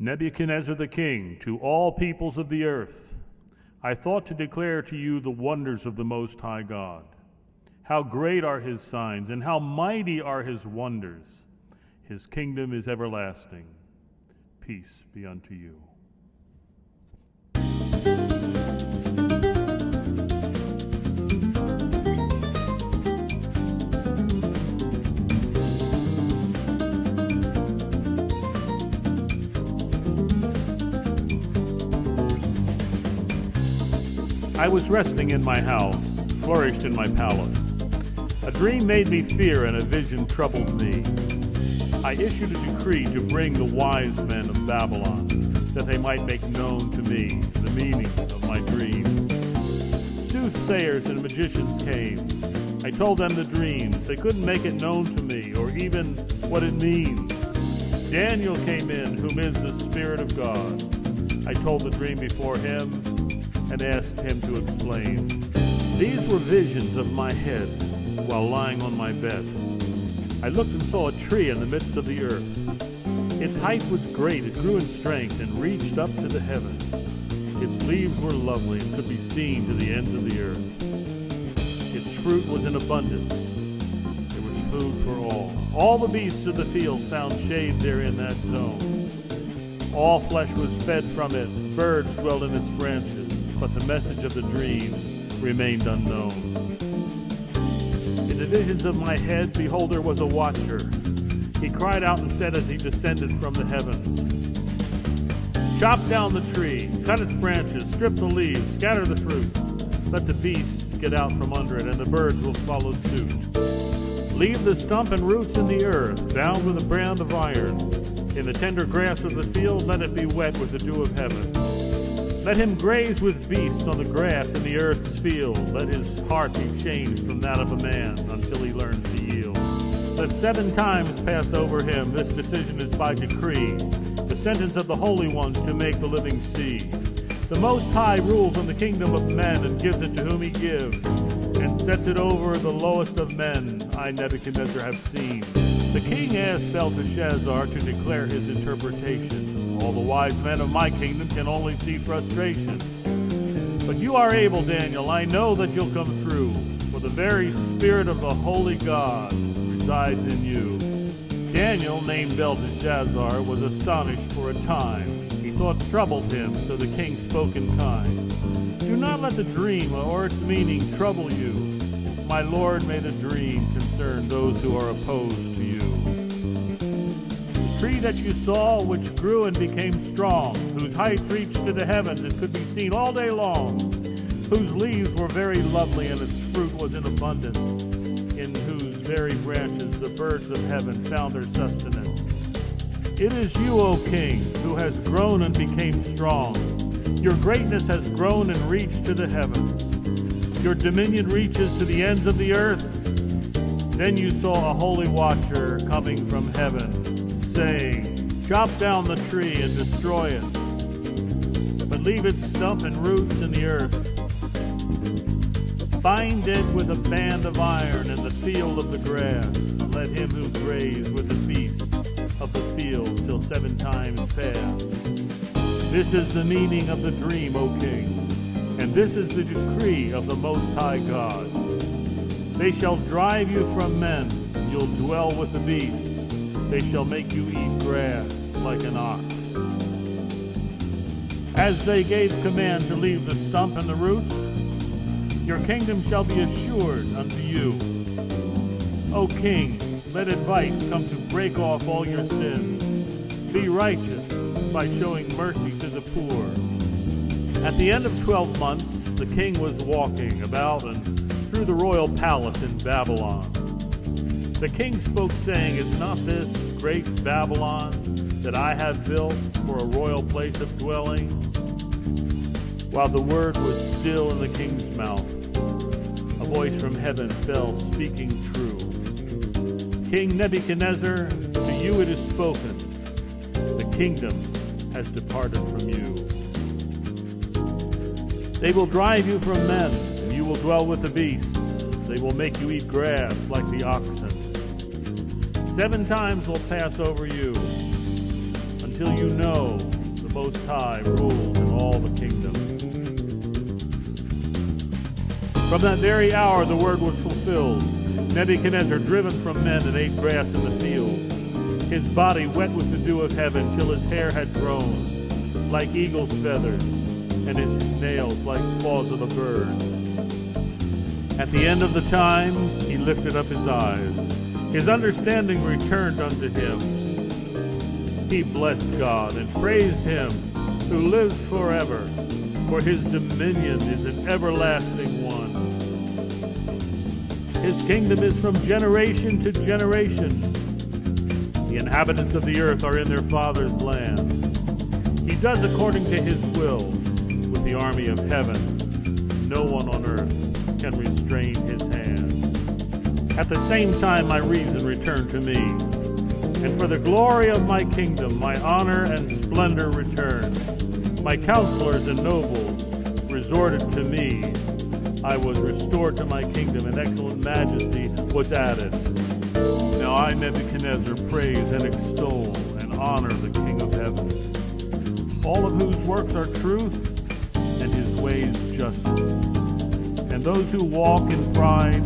Nebuchadnezzar the king, to all peoples of the earth, I thought to declare to you the wonders of the Most High God. How great are his signs, and how mighty are his wonders. His kingdom is everlasting. Peace be unto you. I was resting in my house, flourished in my palace. A dream made me fear, and a vision troubled me. I issued a decree to bring the wise men of Babylon, that they might make known to me the meaning of my dream. Soothsayers and magicians came. I told them the dreams. They couldn't make it known to me, or even what it means. Daniel came in, whom is the Spirit of God. I told the dream before him, and asked him to explain. These were visions of my head while lying on my bed. I looked and saw a tree in the midst of the earth. Its height was great, it grew in strength and reached up to the heavens. Its leaves were lovely and could be seen to the ends of the earth. Its fruit was in abundance. There was food for all. All the beasts of the field found shade there in that zone. All flesh was fed from it. Birds dwelled in its branches. But the message of the dream remained unknown. In the visions of my head, behold, there was a watcher. He cried out and said as he descended from the heavens, chop down the tree, cut its branches, strip the leaves, scatter the fruit. Let the beasts get out from under it, and the birds will follow suit. Leave the stump and roots in the earth, bound with a brand of iron. In the tender grass of the field, let it be wet with the dew of heaven. Let him graze with beasts on the grass in the earth's field. Let his heart be changed from that of a man until he learns to yield. Let 7 times pass over him. This decision is by decree, the sentence of the holy ones to make the living see. The Most High rules in the kingdom of men and gives it to whom he gives, and sets it over the lowest of men I, Nebuchadnezzar, have seen. The king asked Belteshazzar to declare his interpretation. All the wise men of my kingdom can only see frustration. But you are able, Daniel. I know that you'll come through, for the very Spirit of the Holy God resides in you. Daniel, named Belteshazzar, was astonished for a time. He thought troubled him, so the king spoke in kind. Do not let the dream or its meaning trouble you. My Lord, may the dream concern those who are opposed to you. The tree that you saw, which grew and became strong, whose height reached to the heavens and could be seen all day long, whose leaves were very lovely and its fruit was in abundance, in whose very branches the birds of heaven found their sustenance. It is you, O King, who has grown and became strong. Your greatness has grown and reached to the heavens. Your dominion reaches to the ends of the earth. Then you saw a holy watcher coming from heaven, saying, chop down the tree and destroy it, but leave its stump and roots in the earth. Bind it with a band of iron in the field of the grass. Let him who graze with the beasts of the field till 7 times pass. This is the meaning of the dream, O king, and this is the decree of the Most High God. They shall drive you from men, you'll dwell with the beasts. They shall make you eat grass like an ox. As they gave command to leave the stump and the root, your kingdom shall be assured unto you. O king, let advice come to break off all your sins. Be righteous by showing mercy to the poor. At the end of 12 months, the king was walking about and through the royal palace in Babylon. The king spoke, saying, is not this great Babylon that I have built for a royal place of dwelling? While the word was still in the king's mouth, a voice from heaven fell, speaking true. King Nebuchadnezzar, to you it is spoken, the kingdom has departed from you. They will drive you from men, and you will dwell with the beasts. They will make you eat grass like the oxen. 7 times will pass over you, until you know Most High rules in all the kingdoms. From that very hour the word was fulfilled. Nebuchadnezzar, driven from men, and ate grass in the field. His body wet with the dew of heaven, till his hair had grown like eagle's feathers, and his nails like claws of a bird. At the end of the time, he lifted up his eyes. His understanding returned unto him. He blessed God and praised him who lives forever, for his dominion is an everlasting one. His kingdom is from generation to generation. The inhabitants of the earth are in their Father's land. He does according to his will with the army of heaven. No one on earth can restrain his hand. At the same time my reason returned to me, and for the glory of my kingdom my honor and splendor returned. My counselors and nobles resorted to me. I was restored to my kingdom, and excellent majesty was added. Now I, Nebuchadnezzar, praise and extol and honor the King of heaven, all of whose works are truth and his ways justice. And those who walk in pride